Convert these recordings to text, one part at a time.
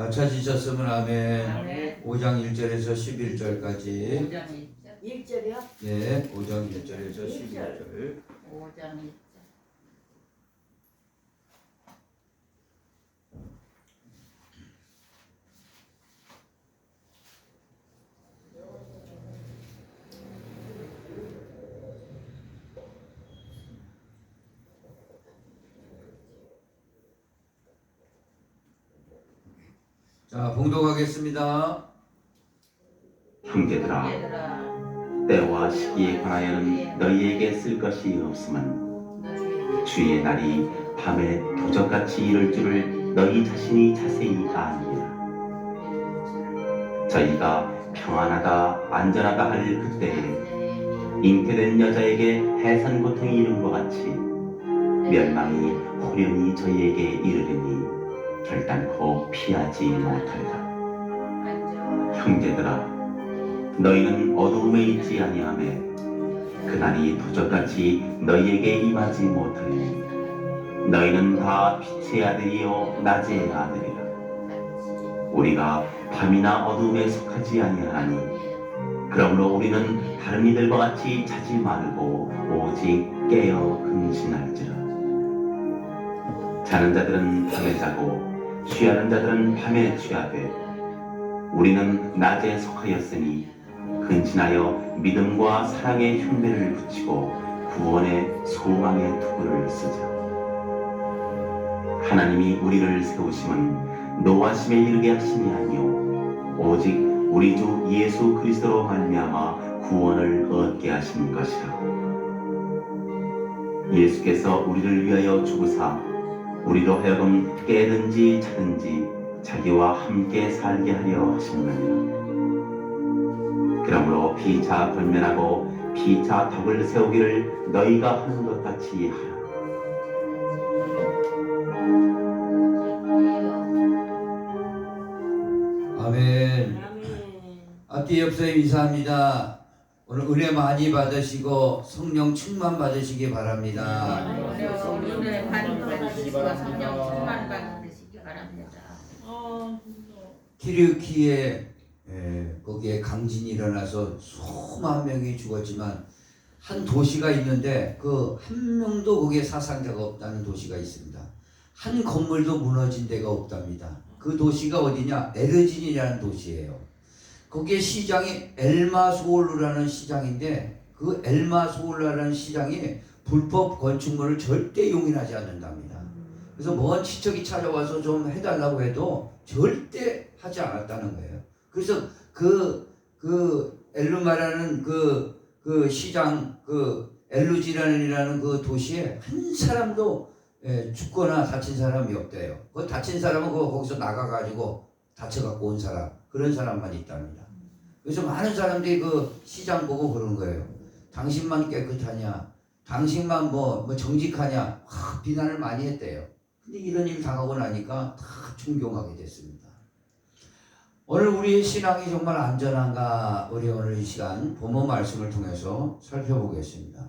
찾으셨으면 아멘. 아멘. 5장 1절에서 11절까지. 5장 1절이요? 예, 5장 1절에서 11절. 5장 1절. 자, 봉독하겠습니다. 형제들아, 때와 시기에 관하여는 너희에게 쓸 것이 없음은 주의 날이 밤에 도적같이 이를 줄을 너희 자신이 자세히 아느니라. 저희가 평안하다 안전하다 할 그때에 잉태된 여자에게 해산 고통이 이른 것 같이 멸망이 호련히 저희에게 이르리니 결단코 피하지 못하리라. 형제들아, 너희는 어두움에 있지 아니하매 그날이 도적같이 너희에게 임하지 못하리니 너희는 다 빛의 아들이요 낮의 아들이라. 우리가 밤이나 어두움에 속하지 아니하나니 그러므로 우리는 다른 이들과 같이 자지 말고 오직 깨어 근신할지라. 자는 자들은 밤에 자고 취하는 자들은 밤에 취하되 우리는 낮에 속하였으니 근신하여 믿음과 사랑의 흉배를 붙이고 구원의 소망의 투구를 쓰자. 하나님이 우리를 세우심은 노하심에 이르게 하심이 아니요 오직 우리 주 예수 그리스도로 말미암아 구원을 얻게 하신 것이라. 예수께서 우리를 위하여 죽으사 우리로 하여금 깨든지 자든지 자기와 함께 살게 하려 하심이니라. 그러므로 피차 권면하고 피차 덕을 세우기를 너희가 하는 것 같이 하라. 아멘. 아멘. 앞뒤 옆선생님 인사합니다. 오늘 은혜 많이 받으시고 성령 충만 받으시기 바랍니다. 오늘 받으시고 성령 충만 받으시기 바랍니다. 키르키에 거기에 강진이 일어나서 수만 명이 죽었지만 한 도시가 있는데 그 한 명도 거기에 사상자가 없다는 도시가 있습니다. 한 건물도 무너진 데가 없답니다. 그 도시가 어디냐? 에르진이라는 도시예요. 거기에 시장이 엘마소울루라는 시장인데 그 엘마소울루라는 시장이 불법 건축물을 절대 용인하지 않는답니다. 그래서 먼 친척이 찾아와서 좀 해달라고 해도 절대 하지 않았다는 거예요. 그래서 그 엘루마라는 그 시장 엘루지란이라는 그 도시에 한 사람도 죽거나 다친 사람이 없대요. 그 다친 사람은 거기서 나가가지고 다쳐갖고 온 사람, 그런 사람만 있답니다. 그래서 많은 사람들이 그 시장 보고 그러는 거예요. 당신만 깨끗하냐? 당신만 뭐 정직하냐? 비난을 많이 했대요. 근데 이런 일 당하고 나니까 다 존경하게 됐습니다. 오늘 우리의 신앙이 정말 안전한가? 우리 오늘 이 시간 본문 말씀을 통해서 살펴보겠습니다.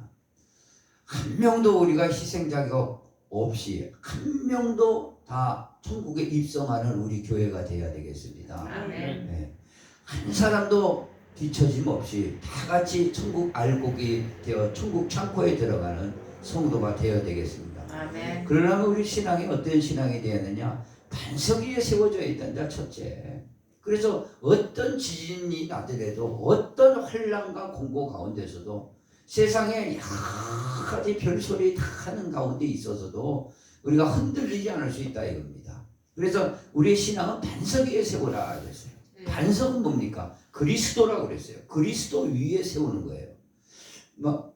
한 명도 우리가 희생자가 없이 한 명도 다 천국에 입성하는 우리 교회가 되어야 되겠습니다. 아멘. 네. 한 사람도 뒤처짐 없이 다 같이 천국 알곡이 되어 천국 창고에 들어가는 성도가 되어야 되겠습니다. 아멘. 그러려면 우리 신앙이 어떤 신앙이 되었느냐? 반석 위에 세워져 있던 자 첫째. 그래서 어떤 지진이 나더라도 어떤 환난과 공고 가운데서도 세상에 여러 가지 별소리 다 하는 가운데 있어서도 우리가 흔들리지 않을 수 있다 이겁니다. 그래서 우리의 신앙은 반석 위에 세우라 그랬어요. 반석은 뭡니까? 그리스도라고 그랬어요. 그리스도 위에 세우는 거예요.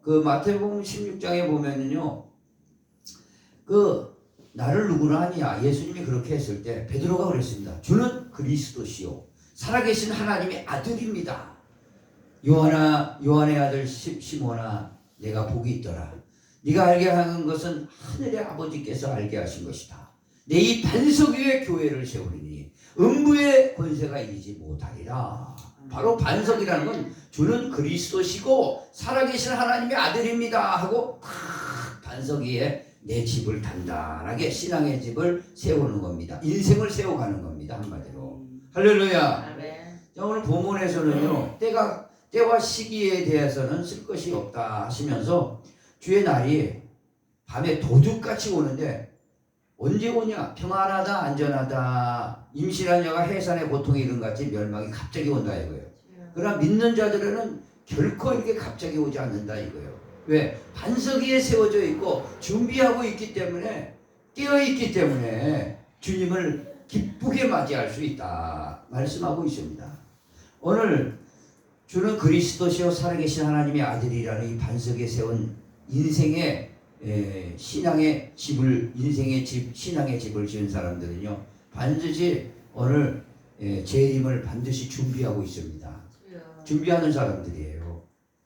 그 마태복음 16장에 보면은요, 나를 누구라 하냐? 예수님이 그렇게 했을 때 베드로가 그랬습니다. 주는 그리스도시요 살아계신 하나님의 아들입니다. 요한의 아들 시몬아, 내가 복이 있더라. 네가 알게 하는 것은 하늘의 아버지께서 알게 하신 것이다. 내 이 반석 위에 교회를 세우리니 음부의 권세가 이기지 못하리라. 바로 반석이라는 건 주는 그리스도시고 살아계신 하나님의 아들입니다 하고 딱 반석 위에 내 집을 단단하게 신앙의 집을 세우는 겁니다. 인생을 세워가는 겁니다. 한마디로. 할렐루야. 아멘. 자, 오늘 본문에서는요, 때와 시기에 대해서는 쓸 것이 없다 하시면서 주의 날이 밤에 도둑같이 오는데 언제 오냐? 평안하다, 안전하다, 임신한 여가 해산의 고통에 이른 같이 멸망이 갑자기 온다 이거예요. 그러나 믿는 자들은 결코 이렇게 갑자기 오지 않는다 이거예요. 왜? 반석 위에 세워져 있고 준비하고 있기 때문에, 깨어 있기 때문에 주님을 기쁘게 맞이할 수 있다 말씀하고 있습니다. 오늘 주는 그리스도시요 살아계신 하나님의 아들이라는 이 반석에 세운 인생의 신앙의 집을, 인생의 집, 신앙의 집을 지은 사람들은요, 반드시 오늘 재림을 반드시 준비하고 있습니다. 준비하는 사람들이에요.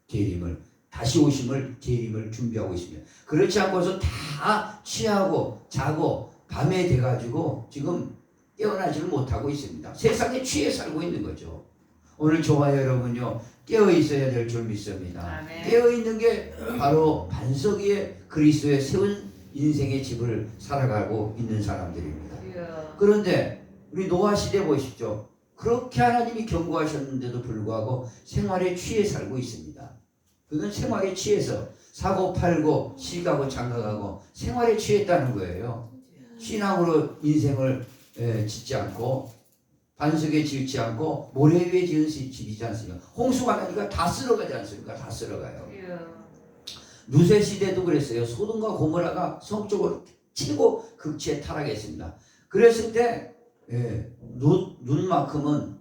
재림을, 다시 오심을, 재림을 준비하고 있습니다. 그렇지 않고서 다 취하고 자고 밤에 돼가지고 지금 깨어나지를 못하고 있습니다. 세상에 취해 살고 있는 거죠. 오늘 저와 여러분요, 깨어 있어야 될 줄 믿습니다. 아멘. 깨어 있는 게 바로 반석 위에 그리스도의 세운 인생의 집을 살아가고 있는 사람들입니다. 그런데 우리 노아 시대 보십시오. 그렇게 하나님이 경고하셨는데도 불구하고 생활에 취해 살고 있습니다. 그건 생활에 취해서 사고 팔고 시가고 장가가고 생활에 취했다는 거예요. 신앙으로 인생을 짓지 않고 반석에 짓지 않고 모래 위에 지은 집이지 않습니까? 홍수가 나니까 다 쓸어가지 않습니까? 다 쓸어가요. 누세 시대도 그랬어요. 소돔과 고모라가 성적으로 최고 극치에 타락했습니다. 그랬을 때 눈만큼은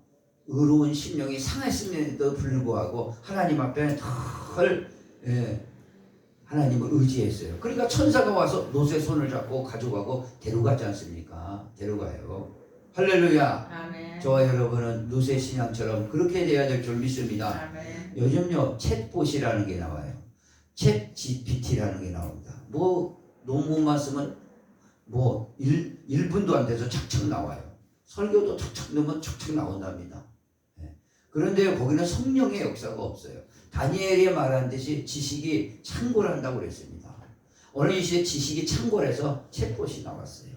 의로운 심령이 상했음에도 불구하고 하나님 앞에 늘 하나님을 의지했어요. 그러니까 천사가 와서 롯의 손을 잡고 가져가고 데려가지 않습니까? 데려가요. 할렐루야. 아멘. 저와 여러분은 롯의 신앙처럼 그렇게 돼야 될 줄 믿습니다. 아멘. 요즘요 챗봇이라는 게 나와요. 챗 GPT라는 게 나옵니다. 뭐 논문만 쓰면 뭐 1분도 안 돼서 착착 나와요. 설교도 착착 넣으면 착착 나온답니다. 그런데 거기는 성령의 역사가 없어요. 다니엘이 말한 듯이 지식이 창궐한다고 그랬습니다. 오늘 이 시대 지식이 창궐해서 챗봇이 나왔어요.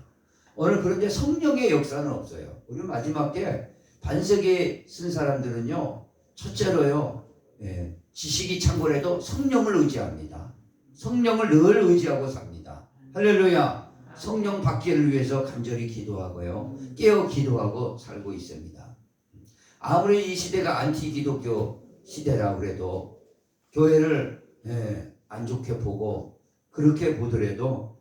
오늘 그런데 성령의 역사는 없어요. 우리 마지막 때 반석에 쓴 사람들은요, 첫째로요, 지식이 창궐해도 성령을 의지합니다. 성령을 늘 의지하고 삽니다. 할렐루야. 성령 받기를 위해서 간절히 기도하고요, 깨어 기도하고 살고 있습니다. 아무리 이 시대가 안티 기독교 시대라고 그래도 교회를 안 좋게 보고 그렇게 보더라도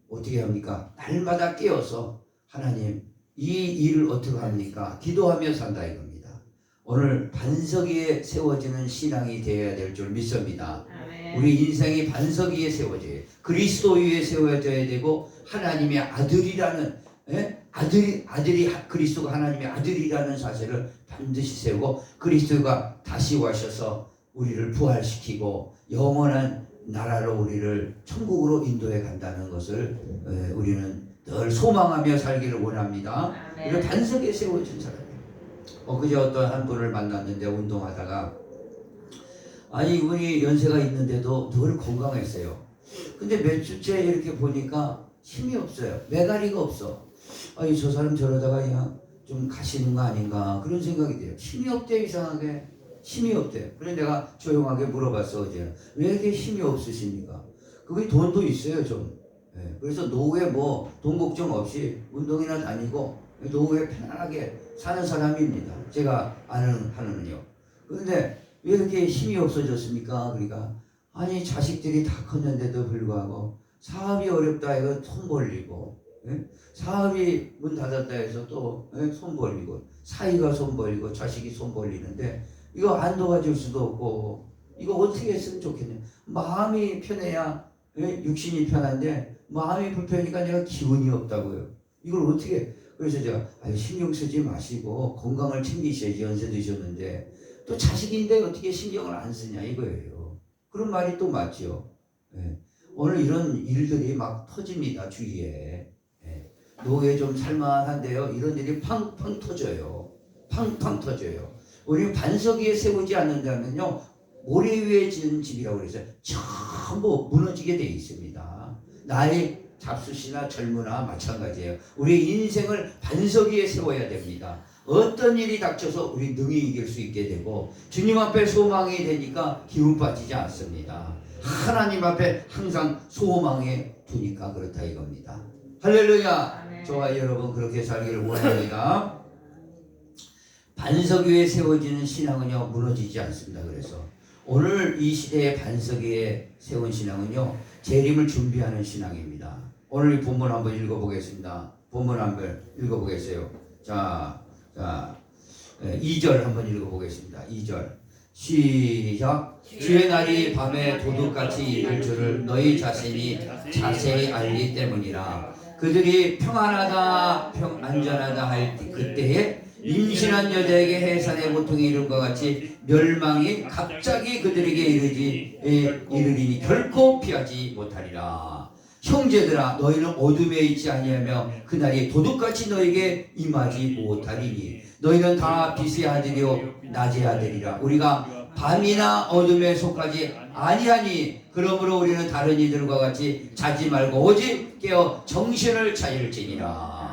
어떻게 합니까? 날마다 깨어서 하나님 이 일을 어떻게 합니까? 기도하며 산다 이겁니다. 오늘 반석 위에 세워지는 신앙이 되어야 될 줄 믿습니다. 아멘. 우리 인생이 반석 위에 세워져요. 그리스도 위에 세워져야 되고 하나님의 아들이라는 아들이 그리스도가 하나님의 아들이라는 사실을 반드시 세우고 그리스도가 다시 오셔서 우리를 부활시키고 영원한 나라로 우리를 천국으로 인도해 간다는 것을 우리는 늘 소망하며 살기를 원합니다. 아멘. 우리는 반석에 세워진 사람이에요. 그제 어떤 한 분을 만났는데 운동하다가 아니 이분이 연세가 있는데도 늘 건강했어요. 근데 몇 주째 이렇게 보니까 힘이 없어요. 메가리가 없어. 아니 저 사람 저러다가 그냥 좀 가시는 거 아닌가 그런 생각이 돼요. 힘이 없대 이상하게. 힘이 없대. 그래서 내가 조용하게 물어봤어 어제. 왜 이렇게 힘이 없으십니까? 그게 돈도 있어요 좀. 그래서 노후에 뭐 돈 걱정 없이 운동이나 다니고 노후에 편안하게 사는 사람입니다. 제가 아는 하는요. 그런데 왜 이렇게 힘이 없어졌습니까? 그러니까 아니 자식들이 다 컸는데도 불구하고 사업이 어렵다 해서 손 벌리고 사업이 문 닫았다 해서 또 손 벌리고 사위가 손 벌리고 자식이 손 벌리는데 이거 안 도와줄 수도 없고 이거 어떻게 했으면 좋겠냐. 마음이 편해야 육신이 편한데 마음이 불편하니까 내가 기운이 없다고요. 이걸 어떻게. 그래서 제가 신경 쓰지 마시고 건강을 챙기셔야지. 연세 드셨는데 또 자식인데 어떻게 신경을 안 쓰냐 이거예요. 그런 말이 또 맞죠. 오늘 이런 일들이 막 터집니다. 주위에. 노후에 좀 살만한데요 이런 일이 팡팡 터져요. 팡팡 터져요. 우리 반석 위에 세우지 않는다면요 모래 위에 지은 집이라고 그래서 전부 무너지게 돼 있습니다. 나이 잡수시나 젊으나 마찬가지예요. 우리 인생을 반석 위에 세워야 됩니다. 어떤 일이 닥쳐서 우리 능히 이길 수 있게 되고 주님 앞에 소망이 되니까 기운 빠지지 않습니다. 하나님 앞에 항상 소망에 두니까 그렇다 이겁니다. 할렐루야. 아멘. 저와 여러분 그렇게 살기를 원합니다. 반석 위에 세워지는 신앙은요 무너지지 않습니다. 그래서 오늘 이 시대의 반석 위에 세운 신앙은요 재림을 준비하는 신앙입니다. 오늘 이 본문 한번 읽어보겠습니다. 본문 한번 읽어보겠어요. 자 2절 한번 읽어보겠습니다. 2절 시작. 주의 날이 밤에 도둑같이 이를 줄을 너희 자신이 자세히 알기 때문이라. 그들이 평안하다 안전하다 할 그때에 임신한 여자에게 해산의 고통이 이룰 것 같이 멸망이 갑자기 그들에게 이르리니 결코 피하지 못하리라. 형제들아 너희는 어둠에 있지 아니하며 그날이 도둑같이 너에게 임하지 못하리니 너희는 다 빛의 아들이요 낮의 아들이라. 우리가 밤이나 어둠에 속하지 아니하니 그러므로 우리는 다른 이들과 같이 자지 말고 오직 깨어 정신을 차릴지니라.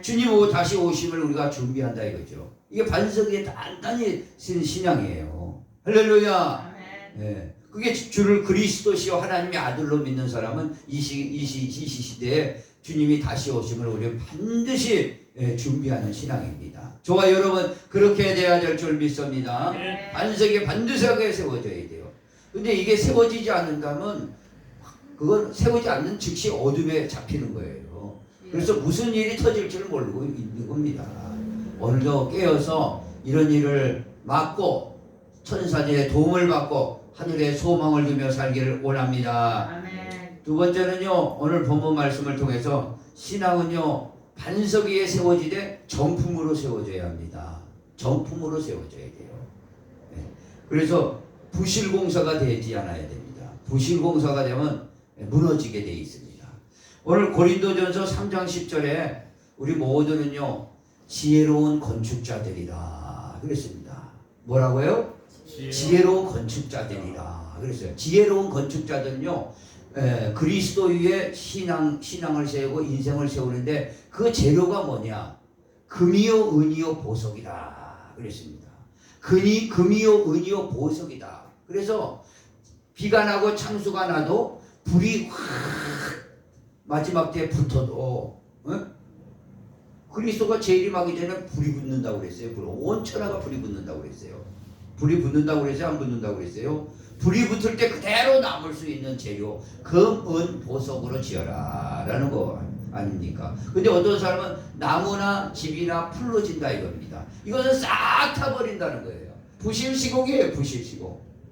주님 다시 오심을 우리가 준비한다 이거죠. 이게 반석 위에 단단히 쓴 신앙이에요. 할렐루야. 네. 그게 주를 그리스도시요 하나님의 아들로 믿는 사람은 이 시대에 주님이 다시 오심을 우리는 반드시 준비하는 신앙입니다. 저와 여러분 그렇게 돼야 될 줄 믿습니다. 반석에 반드시하게 세워져야 돼요. 근데 이게 세워지지 않는다면 그건 세우지 않는 즉시 어둠에 잡히는 거예요. 그래서 무슨 일이 터질지를 모르고 있는 겁니다. 오늘도 깨어서 이런 일을 막고 천사들의 도움을 받고 하늘에 소망을 두며 살기를 원합니다. 아멘. 두 번째는요, 오늘 본문 말씀을 통해서 신앙은요 반석 위에 세워지되 정품으로 세워져야 합니다. 정품으로 세워져야 돼요. 네. 그래서 부실공사가 되지 않아야 됩니다. 부실공사가 되면 무너지게 돼 있습니다. 오늘 고린도전서 3장 10절에 우리 모두는요 지혜로운 건축자들이다 그랬습니다. 뭐라고요? 지혜로운 건축자들이라 그랬어요. 지혜로운 건축자들은요 그리스도 위에 신앙을 세우고 인생을 세우는데 그 재료가 뭐냐? 금이요 은이요 보석이다 그랬습니다. 금이요 은이요 보석이다. 그래서 비가 나고 창수가 나도 불이 확 마지막 때에 붙어도 그리스도가 재림하기 전에 불이 붙는다고 그랬어요. 온 천하가 불이 붙는다고 그랬어요. 불이 붙는다고 그랬어요? 안 붙는다고 그랬어요? 불이 붙을 때 그대로 남을 수 있는 재료 금, 은, 보석으로 지어라 라는 거 아닙니까? 근데 어떤 사람은 나무나 집이나 풀로 진다 이겁니다. 이것은 싹 타버린다는 거예요. 부실시공이에요.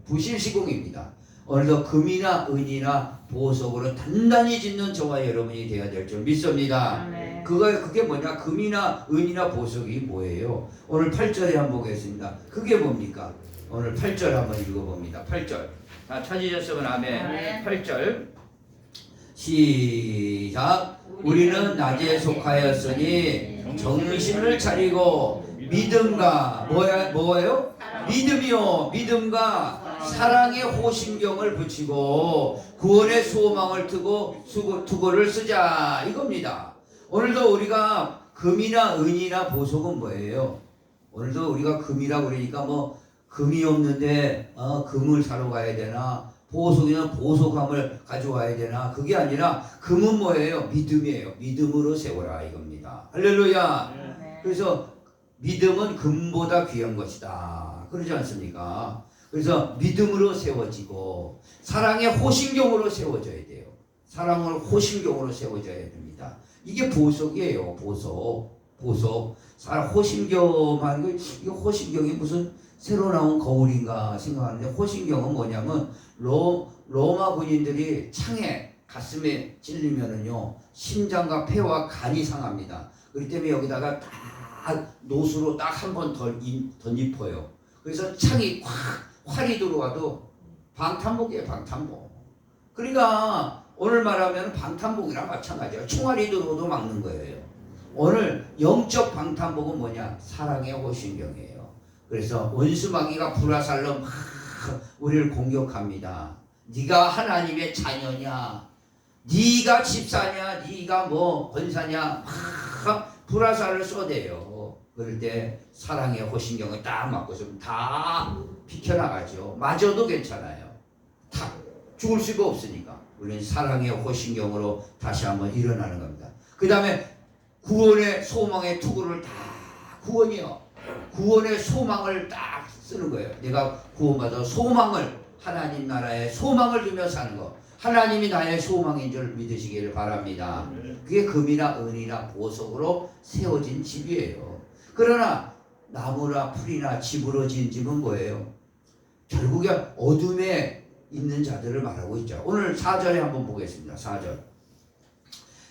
부실시공입니다. 오늘도 금이나 은이나 보석으로 단단히 짓는 저와 여러분이 되어야 될 줄 믿습니다. 그게 뭐냐? 금이나 은이나 보석이 뭐예요? 오늘 8절에 한번 보겠습니다. 그게 뭡니까? 오늘 8절 한번 읽어봅니다. 8절. 다 찾으셨으면 아멘. 8절. 시작. 우리는 낮에 속하였으니 정신을 차리고 믿음과 뭐예요? 믿음이요. 믿음과 사랑의 호심경을 붙이고 구원의 소망을 투고를 쓰자 이겁니다. 오늘도 우리가 금이나 은이나 보석은 뭐예요? 오늘도 우리가 금이라고 그러니까 뭐 금이 없는데 금을 사러 가야 되나 보석이나 보석함을 가져와야 되나 그게 아니라 금은 뭐예요? 믿음이에요. 믿음으로 세워라 이겁니다. 할렐루야. 그래서 믿음은 금보다 귀한 것이다 그러지 않습니까? 그래서 믿음으로 세워지고 사랑의 호심경으로 세워져야 돼요. 사랑을 호심경으로 세워져야 됩니다. 이게 보석이에요. 보석. 호심경한 거 이거 호심경이 무슨 새로 나온 거울인가 생각하는데 호심경은 뭐냐면 로마 군인들이 창에 가슴에 찔리면은요 심장과 폐와 간이 상합니다. 그렇기 때문에 여기다가 딱 노수로 딱 한 번 더 덧입어요. 그래서 창이 활이 들어와도 방탄복이에요. 방탄복. 그러니까 오늘 말하면 방탄복이랑 마찬가지예요. 총알이 들어오도 막는 거예요. 오늘 영적 방탄복은 뭐냐? 사랑의 호심경이에요. 그래서 원수마귀가 불화살로 막 우리를 공격합니다. 네가 하나님의 자녀냐? 네가 집사냐, 네가 뭐 권사냐, 막 불화살을 쏘대요. 그럴 때 사랑의 호신경을 딱 맞고서 다 비켜나가죠. 맞아도 괜찮아요. 다 죽을 수가 없으니까. 우리는 사랑의 호신경으로 다시 한번 일어나는 겁니다. 그 다음에 구원의 소망의 투구를 다 구원이요. 구원의 소망을 딱 쓰는 거예요. 내가 구원받아 소망을, 하나님 나라의 소망을 두며 사는 거. 하나님이 나의 소망인 줄 믿으시기를 바랍니다. 그게 금이나 은이나 보석으로 세워진 집이에요. 그러나 나무나 풀이나 집으로 지은 집은 뭐예요? 결국에 어둠에 있는 자들을 말하고 있죠. 오늘 4절에 한번 보겠습니다. 4절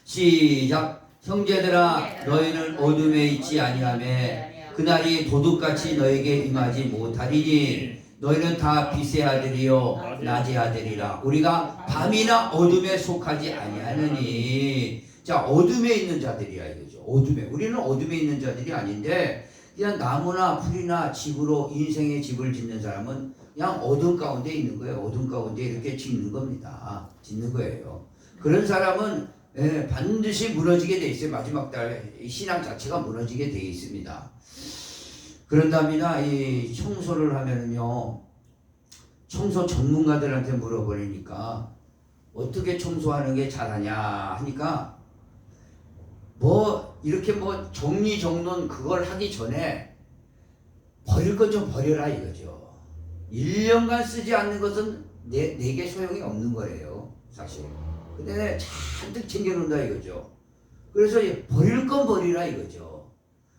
시작. 형제들아 너희는 어둠에 있지 아니하며 그날이 도둑같이 너에게 임하지 못하리니 너희는 다 빛의 아들이요 낮의 아들이라. 우리가 밤이나 어둠에 속하지 아니하느니. 자, 어둠에 있는 자들이야 이거죠. 어둠에. 우리는 어둠에 있는 자들이 아닌데 그냥 나무나 풀이나 집으로 인생의 집을 짓는 사람은 그냥 어둠 가운데 있는 거예요. 어둠 가운데 이렇게 짓는 겁니다. 짓는 거예요. 그런 사람은 반드시 무너지게 돼 있어요. 마지막 날 신앙 자체가 무너지게 돼 있습니다. 그런답니다. 이 청소를 하면요, 청소 전문가들한테 물어보니까 어떻게 청소하는 게 잘하냐 하니까 뭐 이렇게 뭐 정리정돈 그걸 하기 전에 버릴 것 좀 버려라 이거죠. 1년간 쓰지 않는 것은 내게 소용이 없는 거예요, 사실. 근데 잔뜩 챙겨놓는다 이거죠. 그래서 버릴 건 버리라 이거죠.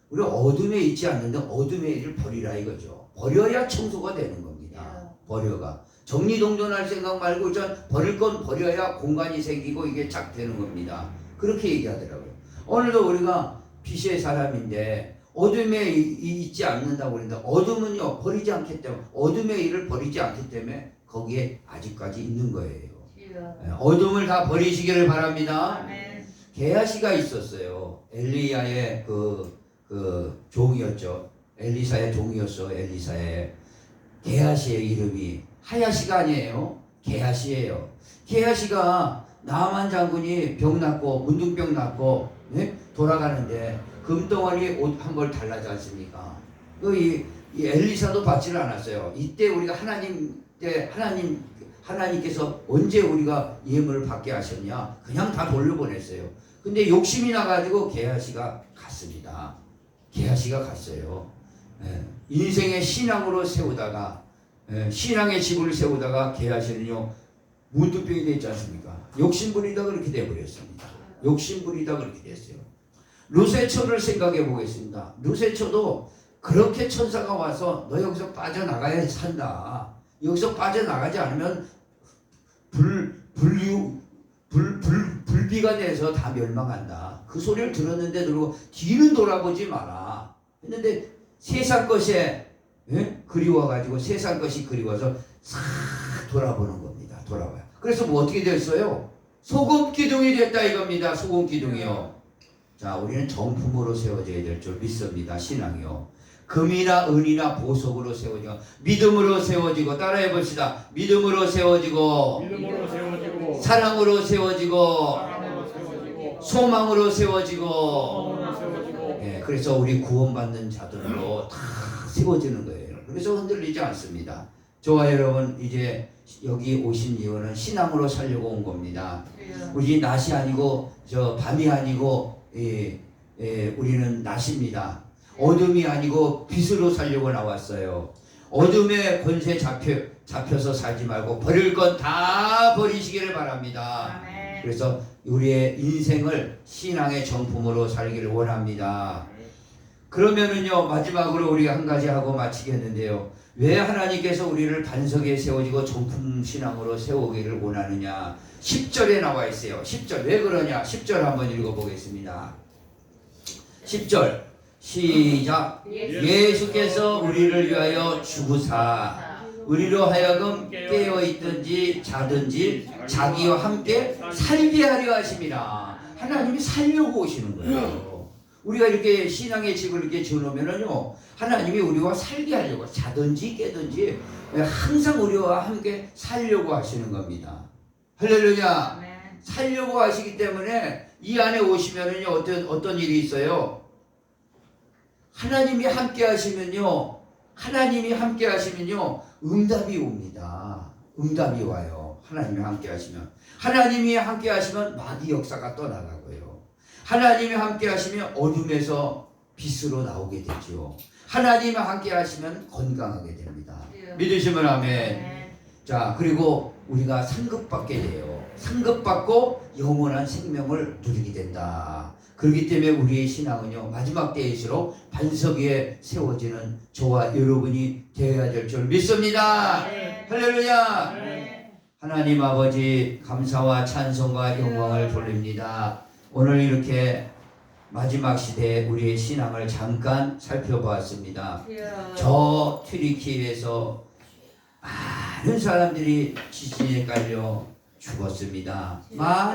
우리 어둠에 있지 않는데 어둠의 일을 버리라 이거죠. 버려야 청소가 되는 겁니다. 버려가. 정리동돈할 생각 말고 일단 버릴 건 버려야 공간이 생기고 이게 쫙 되는 겁니다. 그렇게 얘기하더라고요. 오늘도 우리가 빛의 사람인데 어둠에 있지 않는다고 그러는데 어둠은요 버리지 않기 때문에 어둠의 일을 버리지 않기 때문에 거기에 아직까지 있는 거예요. 어둠을 다 버리시기를 바랍니다. 게하시가 있었어요. 엘리야의 그 종이었죠. 엘리사의 종이었어. 엘리사의. 게하시의 이름이 하야시가 아니에요. 게하시예요. 게하시가 나만 장군이 병 났고 문둥병 났고 돌아가는데 금덩어리 옷 한 벌 달라지 않습니까? 이 엘리사도 받지를 않았어요. 이때 우리가 하나님께서 언제 우리가 예물을 받게 하셨냐? 그냥 다 돌려보냈어요. 근데 욕심이 나가지고 게하시가 갔습니다. 게하시가 갔어요. 인생의 신앙으로 세우다가 신앙의 집을 세우다가 게하시는요 문둥병이 되지 않습니까? 욕심부리다 그렇게 돼버렸습니다. 욕심부리다 그렇게 됐어요. 루세초를 생각해 보겠습니다. 루세초도 그렇게 천사가 와서 너 여기서 빠져나가야 산다. 여기서 빠져나가지 않으면 불비가 돼서 다 멸망한다. 그 소리를 들었는데 그러고 뒤는 돌아보지 마라 했는데 세상 것에 그리워가지고 세상 것이 그리워서 싹 돌아보는 겁니다. 돌아봐요. 그래서 뭐 어떻게 됐어요? 소금 기둥이 됐다 이겁니다. 소금 기둥이요. 자, 우리는 정품으로 세워져야 될 줄 믿습니다. 신앙이요. 금이나 은이나 보석으로 세워지고 믿음으로 세워지고 따라해 봅시다. 믿음으로 세워지고 사랑으로 세워지고 소망으로 세워지고 그래서 우리 구원받는 자들로 다 세워지는 거예요. 그래서 흔들리지 않습니다. 저와 여러분 이제 여기 오신 이유는 신앙으로 살려고 온 겁니다. 우리 낮이 아니고 밤이 아니고 우리는 낮입니다. 어둠이 아니고 빛으로 살려고 나왔어요. 어둠의 권세 잡혀서 살지 말고 버릴 건 다 버리시기를 바랍니다. 그래서 우리의 인생을 신앙의 정품으로 살기를 원합니다. 그러면은요 마지막으로 우리가 한 가지 하고 마치겠는데요. 왜 하나님께서 우리를 반석에 세워지고 정품 신앙으로 세우기를 원하느냐? 10절에 나와 있어요. 10절 왜 그러냐? 10절 한번 읽어보겠습니다. 10절 시작. 예수께서 우리를 위하여 죽으사 우리로 하여금 깨어있든지 자든지 자기와 함께 살게 하려 하심이라. 하나님이 살려고 오시는 거예요. 우리가 이렇게 신앙의 집을 이렇게 지어놓으면요 하나님이 우리와 살게 하려고 자든지 깨든지 항상 우리와 함께 살려고 하시는 겁니다. 할렐루야. 살려고 하시기 때문에 이 안에 오시면은요 어떤 일이 있어요. 하나님이 함께 하시면요 응답이 옵니다. 응답이 와요. 하나님이 함께 하시면. 하나님이 함께 하시면 마귀 역사가 떠나가고요. 하나님이 함께 하시면 어둠에서 빛으로 나오게 되죠. 하나님이 함께 하시면 건강하게 됩니다. 믿으시면 아멘. 자, 그리고 우리가 상급받게 돼요. 상급받고 영원한 생명을 누리게 된다. 그렇기 때문에 우리의 신앙은요 마지막 때일수록 반석 위에 세워지는 저와 여러분이 되어야 될 줄 믿습니다. 할렐루야. 하나님 아버지 감사와 찬송과 영광을 돌립니다. 오늘 이렇게 마지막 시대에 우리의 신앙을 잠깐 살펴보았습니다. 저 튀르키예에서 많은 사람들이 지진에 깔려 죽었습니다. 많은